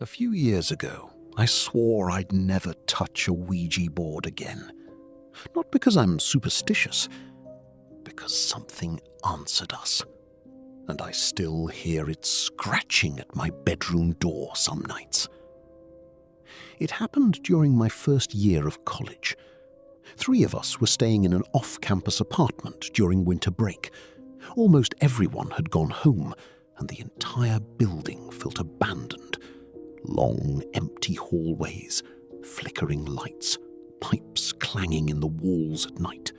A few years ago, I swore I'd never touch a Ouija board again. Not because I'm superstitious, because something answered us. And I still hear it scratching at my bedroom door some nights. It happened during my first year of college. 3 of us were staying in an off-campus apartment during winter break. Almost everyone had gone home, and the entire building felt abandoned. Long, empty hallways, flickering lights, pipes clanging in the walls at night.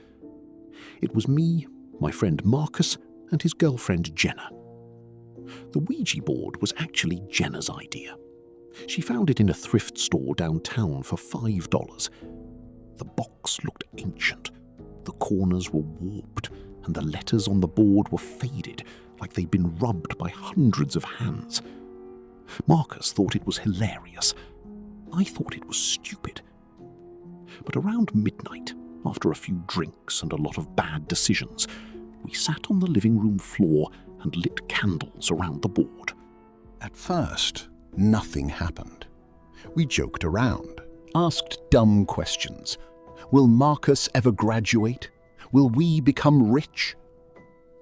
It was me, my friend Marcus, and his girlfriend Jenna. The Ouija board was actually Jenna's idea. She found it in a thrift store downtown for $5. The box looked ancient. The corners were warped, and the letters on the board were faded, like they'd been rubbed by hundreds of hands. Marcus thought it was hilarious. I thought it was stupid. But around midnight, after a few drinks and a lot of bad decisions, we sat on the living room floor and lit candles around the board. At first, nothing happened. We joked around, asked dumb questions. Will Marcus ever graduate? Will we become rich?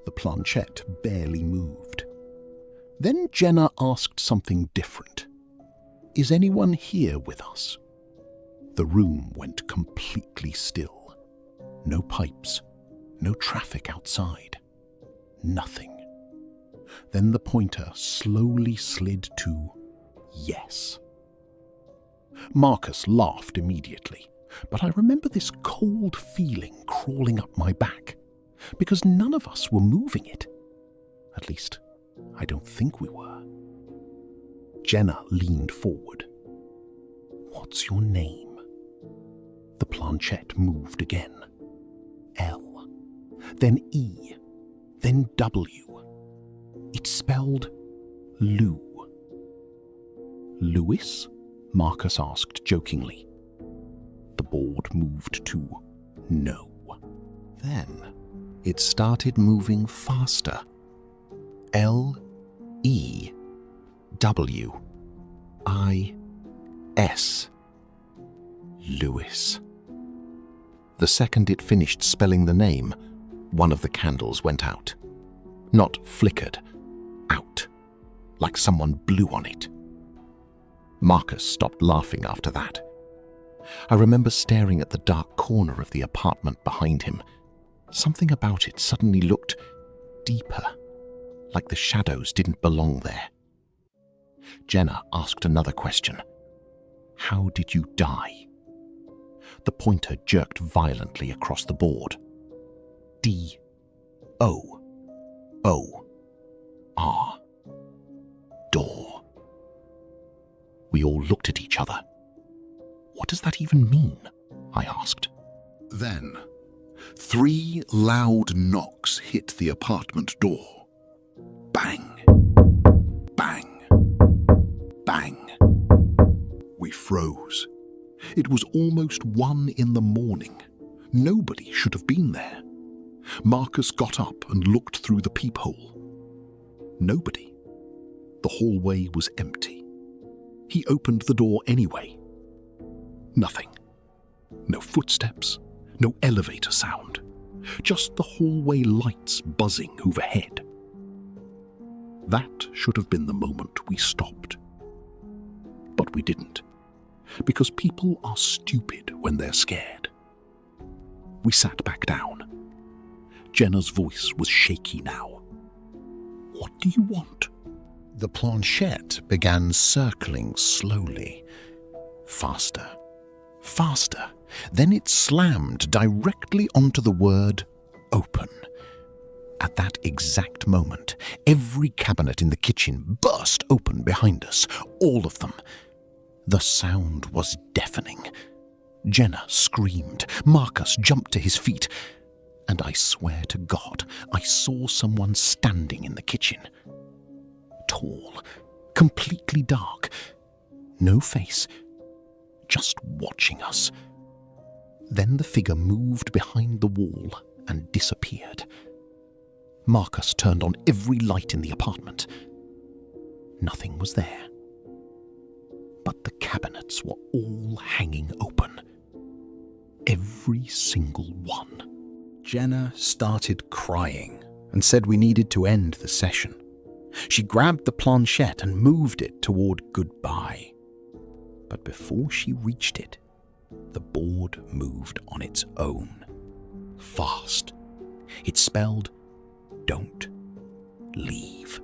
The planchette barely moved. Then Jenna asked something different. Is anyone here with us? The room went completely still. No pipes, no traffic outside. Nothing. Then the pointer slowly slid to yes. Marcus laughed immediately, but I remember this cold feeling crawling up my back, because none of us were moving it. At least, I don't think we were. Jenna leaned forward. What's your name? The planchette moved again. L, then E, then W. It spelled Lou. Louis? Marcus asked jokingly. The board moved to no. Then it started moving faster. L, E, W, I, S. Louis. The second it finished spelling the name, one of the candles went out. Not flickered, out, like someone blew on it. Marcus stopped laughing after that. I remember staring at the dark corner of the apartment behind him. Something about it suddenly looked deeper, like the shadows didn't belong there. Jenna asked another question. How did you die? The pointer jerked violently across the board. D, O, O, R. Door. We all looked at each other. What does that even mean? I asked. Then, 3 loud knocks hit the apartment door. Bang, bang, bang. We froze. It was almost 1 in the morning. Nobody should have been there. Marcus got up and looked through the peephole. Nobody. The hallway was empty. He opened the door anyway. Nothing. No footsteps, no elevator sound. Just the hallway lights buzzing overhead. That should have been the moment we stopped. But we didn't, because people are stupid when they're scared. We sat back down. Jenna's voice was shaky now. What do you want? The planchette began circling slowly. Faster, faster. Then it slammed directly onto the word open. At that exact moment, every cabinet in the kitchen burst open behind us, all of them. The sound was deafening. Jenna screamed. Marcus jumped to his feet. And I swear to God, I saw someone standing in the kitchen. Tall, completely dark. No face, just watching us. Then the figure moved behind the wall and disappeared. Marcus turned on every light in the apartment. Nothing was there. cabinets were all hanging open. Every single one. Jenna started crying and said we needed to end the session. She grabbed the planchette and moved it toward goodbye. But before she reached it, the board moved on its own. Fast. It spelled, "Don't leave."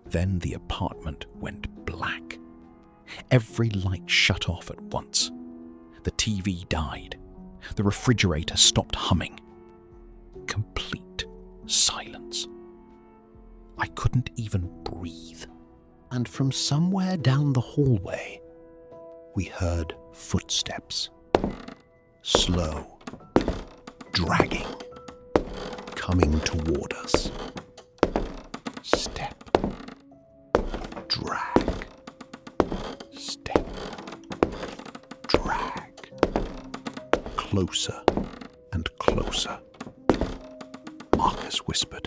Then the apartment went black. Every light shut off at once. The TV died. The refrigerator stopped humming. Complete silence. I couldn't even breathe. And from somewhere down the hallway, we heard footsteps. Slow, dragging, coming toward us. Step, drag, step, drag. Closer and closer. Marcus whispered,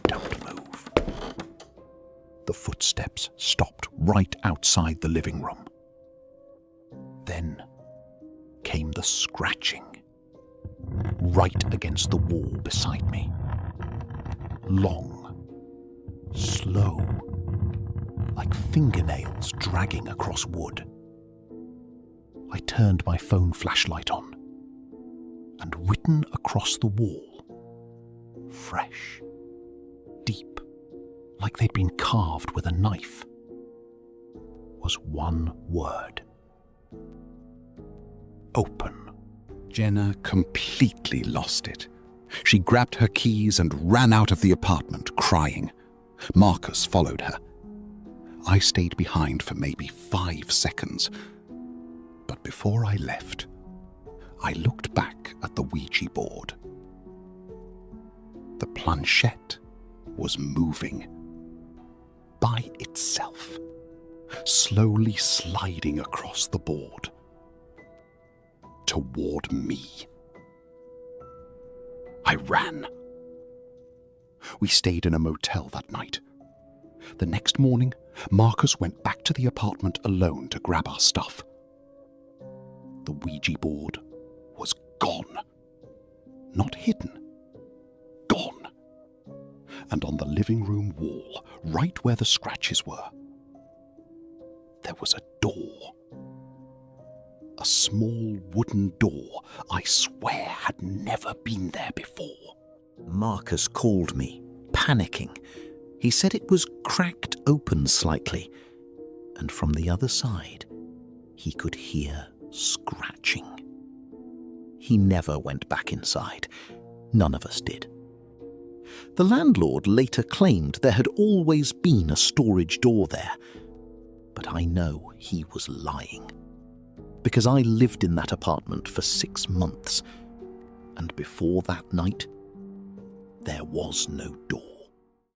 "Don't move." The footsteps stopped right outside the living room. Then came the scratching, right against the wall beside me. Long, slow, like fingernails dragging across wood. I turned my phone flashlight on, and written across the wall, fresh, deep, like they'd been carved with a knife, was one word. Open. Jenna completely lost it. She grabbed her keys and ran out of the apartment, crying. Marcus followed her. I stayed behind for maybe 5 seconds. But before I left, I looked back at the Ouija board. The planchette was moving by itself, slowly sliding across the board toward me. I ran. We stayed in a motel that night. The next morning, Marcus went back to the apartment alone to grab our stuff. The Ouija board was gone. Not hidden. Gone. And on the living room wall, right where the scratches were, there was a door. A small wooden door I swear had never been there before. Marcus called me, panicking. He said it was cracked open slightly, and from the other side, he could hear scratching. He never went back inside. None of us did. The landlord later claimed there had always been a storage door there, but I know he was lying, because I lived in that apartment for 6 months, and before that night, there was no door.